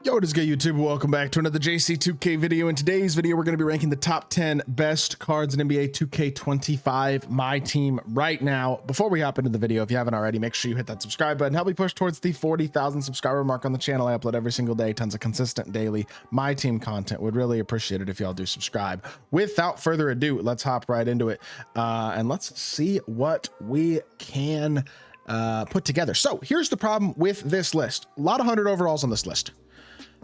Yo, what is good, YouTube? Welcome back to another JC2K video. In today's video, we're going to be ranking the top 10 best cards in NBA 2K25 My Team right now. Before we hop into the video, if you haven't already, make sure you hit that subscribe button. Help me push towards the 40,000 subscriber mark on the channel. I upload every single day, tons of consistent daily My Team content. Would really appreciate it if y'all do subscribe. Without further ado, let's hop right into it and let's see what we can put together. So here's the problem with this list. A lot of 100 overalls on this list.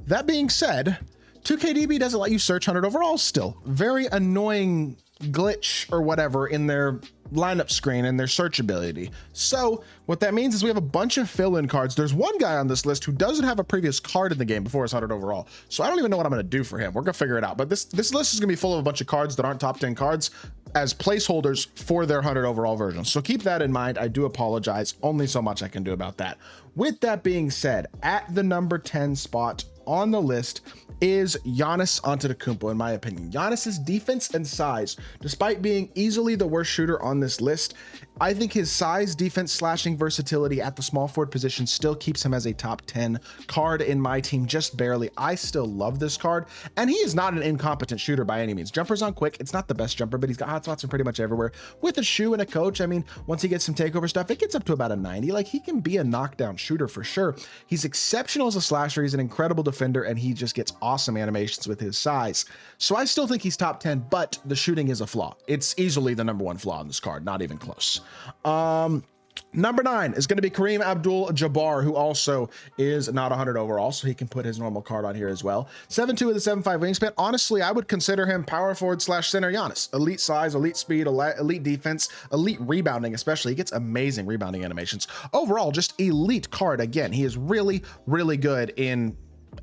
That being said, 2KDB doesn't let you search 100 overalls still. Very annoying glitch or whatever in their lineup screen and their search ability. So what that means is we have a bunch of fill-in cards. There's one guy on this list who doesn't have a previous card in the game before his 100 overall. So I don't even know what I'm going to do for him. We're going to figure it out. But this list is going to be full of a bunch of cards that aren't top 10 cards as placeholders for their 100 overall version. So keep that in mind. I do apologize. Only so much I can do about that. With that being said, at the number 10 spot on the list is Giannis Antetokounmpo, in my opinion. Giannis's defense and size, despite being easily the worst shooter on this list, I think his size, defense, slashing versatility at the small forward position still keeps him as a top 10 card in my team, just barely. I still love this card, and he is not an incompetent shooter by any means. Jumper's on quick. It's not the best jumper, but he's got hot spots in pretty much everywhere. With a shoe and a coach, I mean, once he gets some takeover stuff, it gets up to about a 90. Like, he can be a knockdown shooter for sure. He's exceptional as a slasher. He's an incredible defender, and he just gets awesome animations with his size. So I still think he's top 10, but the shooting is a flaw. It's easily the number one flaw in this card, not even close. Number 9 is going to be Kareem Abdul-Jabbar, who also is not 100 overall, so he can put his normal card on here as well. 7'2" with a 7'5" wingspan. Honestly, I would consider him power forward slash center Giannis. Elite size, elite speed, elite defense, elite rebounding, especially. He gets amazing rebounding animations. Overall, just elite card. Again, he is really, really good in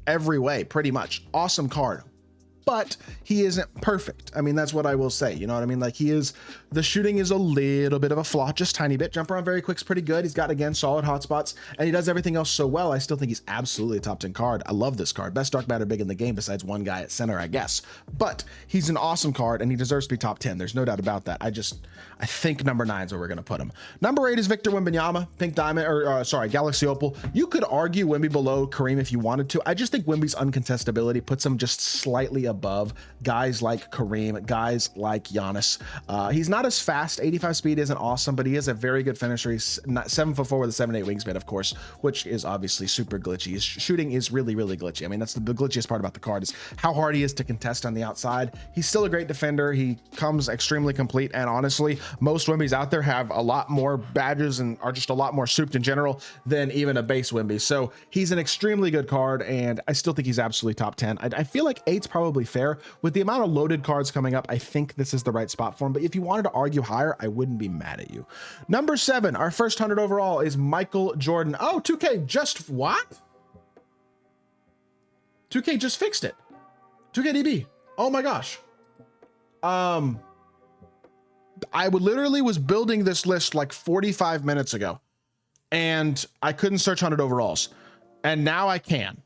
every way, pretty much. Awesome card. But he isn't perfect. I mean, that's what I will say. You know what I mean? Like, the shooting is a little bit of a flaw, just tiny bit. Jumper on very quick's pretty good. He's got, again, solid hotspots, and he does everything else so well. I still think he's absolutely a top 10 card. I love this card. Best dark matter big in the game besides one guy at center, I guess. But he's an awesome card, and he deserves to be top 10. There's no doubt about that. I think number 9 is where we're going to put him. Number 8 is Victor Wembanyama, Pink Diamond, or sorry, Galaxy Opal. You could argue Wemby below Kareem if you wanted to. I just think Wemby's uncontestability puts him just slightly above guys like Kareem, guys like Giannis. He's not as fast. 85 speed isn't awesome, but he is a very good finisher. He's 7'4" with a 7'8" wingspan, of course, which is obviously super glitchy. His shooting is really, really glitchy. I mean, that's the glitchiest part about the card, is how hard he is to contest on the outside. He's still a great defender. He comes extremely complete, and honestly, most Wembys out there have a lot more badges and are just a lot more souped in general than even a base Wemby. So he's an extremely good card, and I still think he's absolutely top 10. I feel like 8's probably fair. With the amount of loaded cards coming up, I think this is the right spot for him. But if you wanted to argue higher, I wouldn't be mad at you. Number 7, our first 100 overall is Michael Jordan. Oh, 2K just what? 2K just fixed it. 2KDB. Oh my gosh. I literally was building this list like 45 minutes ago, and I couldn't search 100 overalls, and now I can.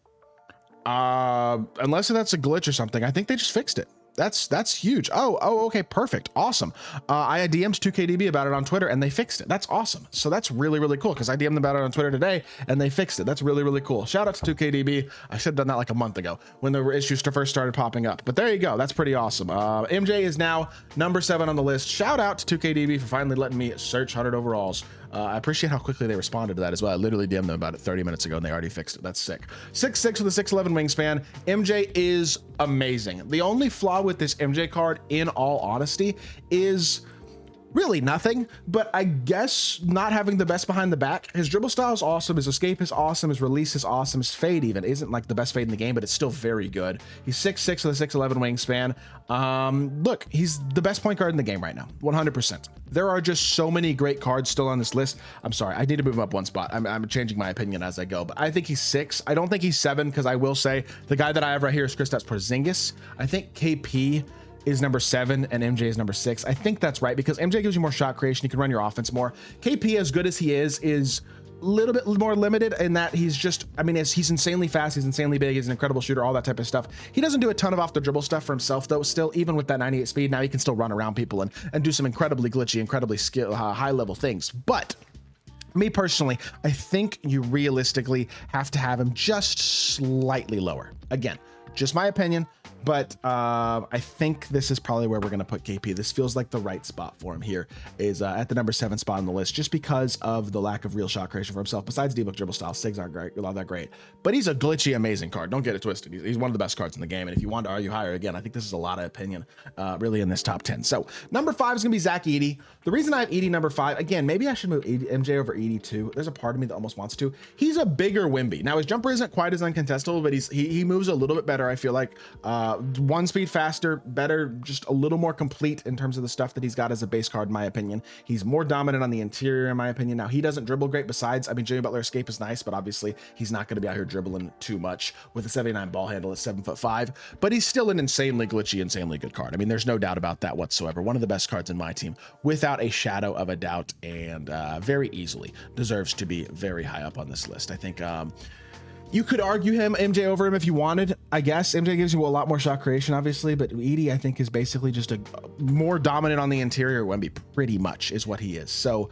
Unless that's a glitch or something. I think they just fixed it. That's huge. Oh, okay, perfect, awesome. I had DM'd 2KDB about it on Twitter, and they fixed it. That's awesome. So that's really, really cool, because I DM'd them about it on Twitter today, and they fixed it. That's really, really cool. Shout out to 2KDB. I should have done that like a month ago when the issues first started popping up. But there you go. That's pretty awesome. MJ is now number 7 on the list. Shout out to 2KDB for finally letting me search 100 overalls. I appreciate how quickly they responded to that as well. I literally DM'd them about it 30 minutes ago, and they already fixed it. That's sick. 6'6" with a 6'11" wingspan. MJ is amazing. The only flaw with this MJ card, in all honesty, is really nothing, but I guess not having the best behind the back. His dribble style is awesome. His escape is awesome. His release is awesome. His fade even isn't like the best fade in the game, but it's still very good. He's 6'6" with a 6'11" wingspan. Look, he's the best point guard in the game right now, 100%. There are just so many great cards still on this list. I'm sorry, I need to move him up one spot. I'm changing my opinion as I go, but I think he's 6. I don't think he's 7, because I will say the guy that I have right here is Kristaps Porzingis. I think KP is number 7 and MJ is number 6. I think that's right, because MJ gives you more shot creation. You can run your offense more. KP, as good as he is a little bit more limited in that he's just, I mean, he's insanely fast, he's insanely big, he's an incredible shooter, all that type of stuff. He doesn't do a ton of off the dribble stuff for himself though. Still, even with that 98 speed, now he can still run around people and do some incredibly glitchy, incredibly high level things. But Me personally, I think you realistically have to have him just slightly lower. Again, just my opinion, but I think this is probably where we're going to put KP. This feels like the right spot for him here, is at the number 7 spot on the list, just because of the lack of real shot creation for himself. Besides D-Book dribble style, Sigs aren't great, not that great, but he's a glitchy, amazing card. Don't get it twisted. He's one of the best cards in the game, and if you want to argue higher, again, I think this is a lot of opinion really in this top 10. So number 5 is going to be Zach Edey. The reason I have Edey number 5, again, maybe I should move MJ over Edey too. There's a part of me that almost wants to. He's a bigger Wemby. Now his jumper isn't quite as uncontestable, but he moves a little bit better. I feel like one speed faster, better, just a little more complete in terms of the stuff that he's got as a base card, in my opinion. He's more dominant on the interior, in my opinion. Now he doesn't dribble great. Besides, I mean, Jimmy Butler escape is nice, but obviously he's not going to be out here dribbling too much with a 79 ball handle at 7'5", but he's still an insanely glitchy, insanely good card. I mean, there's no doubt about that whatsoever. One of the best cards in my team without a shadow of a doubt, and very easily deserves to be very high up on this list. I think you could argue MJ over him if you wanted. I guess MJ gives you a lot more shot creation, obviously, but Edey, I think, is basically just a more dominant on the interior. Wemby pretty much is what he is. So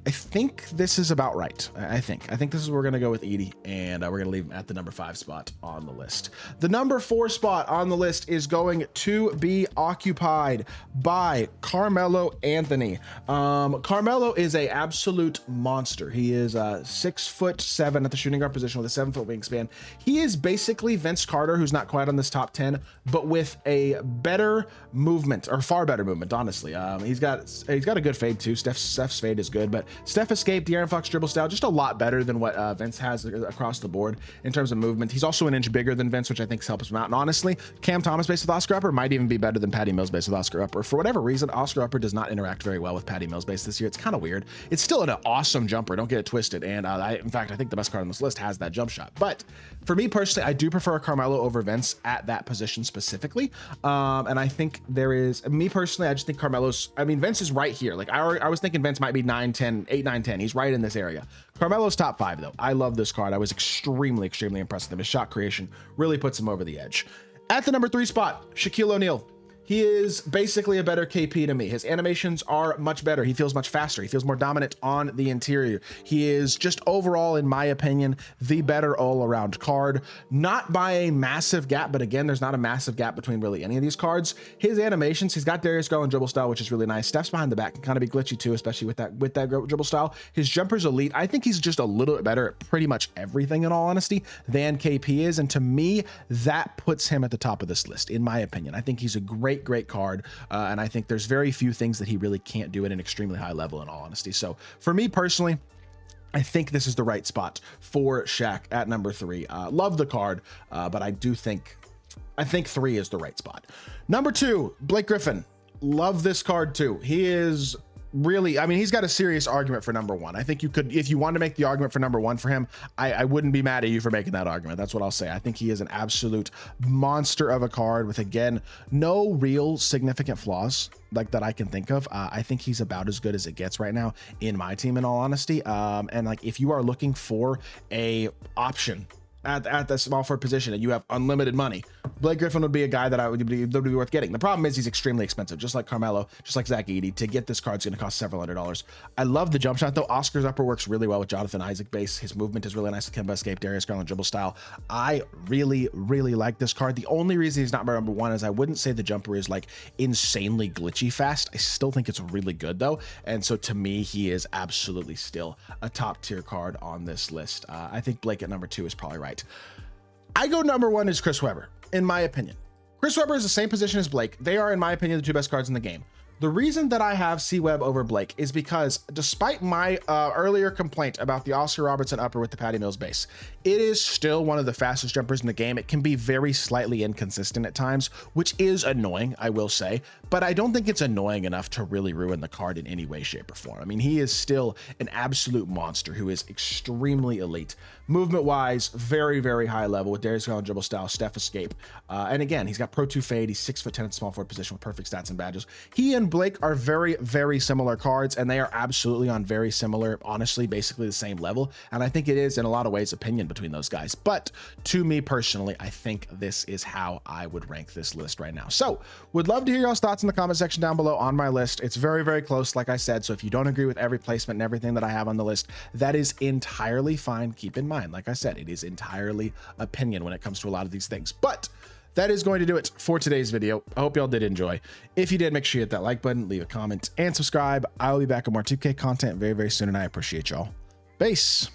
I think this is about right. I think this is where we're going to go with Edey, and we're going to leave him at the number 5 spot on the list. The number 4 spot on the list is going to be occupied by Carmelo Anthony. Carmelo is a absolute monster. He is 6'7" at the shooting guard position with a 7-foot wingspan. He is basically Vince Carter, who's not quite on this top 10, but with a better movement, or far better movement, honestly. He's got a good fade too. Steph's fade is good, but Steph escape, De'Aaron Fox dribble style, just a lot better than what Vince has across the board in terms of movement. He's also an inch bigger than Vince, which I think helps him out. And honestly, Cam Thomas based with Oscar Upper might even be better than Patty Mills based with Oscar Upper. For whatever reason, Oscar Upper does not interact very well with Patty Mills based this year. It's kind of weird. It's still an awesome jumper. Don't get it twisted. And in fact, I think the best card on this list has that jump shot. But for me personally, I do prefer Carmelo over Vince at that position specifically. And I think there is, me personally, I just think Carmelo's, I mean, Vince is right here. Like I was thinking Vince might be 9, 10, 8, 9, 10. He's right in this area. Carmelo's top 5 though. I love this card. I was extremely impressed with him. His shot creation really puts him over the edge. At the number 3 spot, Shaquille O'Neal. He is basically a better KP to me. His animations are much better. He feels much faster. He feels more dominant on the interior. He is just overall, in my opinion, the better all-around card. Not by a massive gap, but again, there's not a massive gap between really any of these cards. His animations, he's got Darius Garland dribble style, which is really nice. Steps behind the back can kind of be glitchy too, especially with that dribble style. His jumper's elite. I think he's just a little bit better at pretty much everything, in all honesty, than KP is. And to me, that puts him at the top of this list, in my opinion. I think he's a great card, and I think there's very few things that he really can't do at an extremely high level, in all honesty. So for me personally, I think this is the right spot for Shaq at number 3. Love the card, but I think 3 is the right spot. Number 2, Blake Griffin. Love this card too. He is really, I mean, he's got a serious argument for number 1. I think you could, if you want to make the argument for number 1 for him, I wouldn't be mad at you for making that argument. That's what I'll say. I think he is an absolute monster of a card with, again, no real significant flaws like that I can think of. I think he's about as good as it gets right now in my team, in all honesty. And like, if you are looking for a option at the small forward position and you have unlimited money, Blake Griffin would be a guy that would be worth getting. The problem is he's extremely expensive, just like Carmelo, just like Zach Edey. To get this card's going to cost several $100s. I love the jump shot though. Oscar's upper works really well with Jonathan Isaac base. His movement is really nice with Kemba escape, Darius Garland dribble style. I really like this card. The only reason he's not my number 1 is I wouldn't say the jumper is like insanely glitchy fast. I still think it's really good though. And so to me, he is absolutely still a top tier card on this list. I think Blake at number 2 is probably right. I go number 1 is Chris Webber, in my opinion. Chris Webber is the same position as Blake. They are, in my opinion, the 2 best cards in the game. The reason that I have C-Web over Blake is because despite my earlier complaint about the Oscar Robertson upper with the Patty Mills base, it is still one of the fastest jumpers in the game. It can be very slightly inconsistent at times, which is annoying, I will say, but I don't think it's annoying enough to really ruin the card in any way, shape, or form. I mean, he is still an absolute monster who is extremely elite. Movement-wise, very high level with Darius Garland dribble style, Steph escape. And again, he's got Pro 2 fade. He's 6'10" at the small forward position with perfect stats and badges. He and and Blake are very, very similar cards, and they are absolutely on very similar, honestly, basically the same level. And I think it is in a lot of ways opinion between those guys. But to me personally, I think this is how I would rank this list right now. So would love to hear y'all's thoughts in the comment section down below on my list. It's very, very close, like I said. So if you don't agree with every placement and everything that I have on the list, that is entirely fine. Keep in mind, like I said, it is entirely opinion when it comes to a lot of these things. But that is going to do it for today's video. I hope y'all did enjoy. If you did, make sure you hit that like button, leave a comment, and subscribe. I will be back with more 2K content very, very soon, and I appreciate y'all. Peace.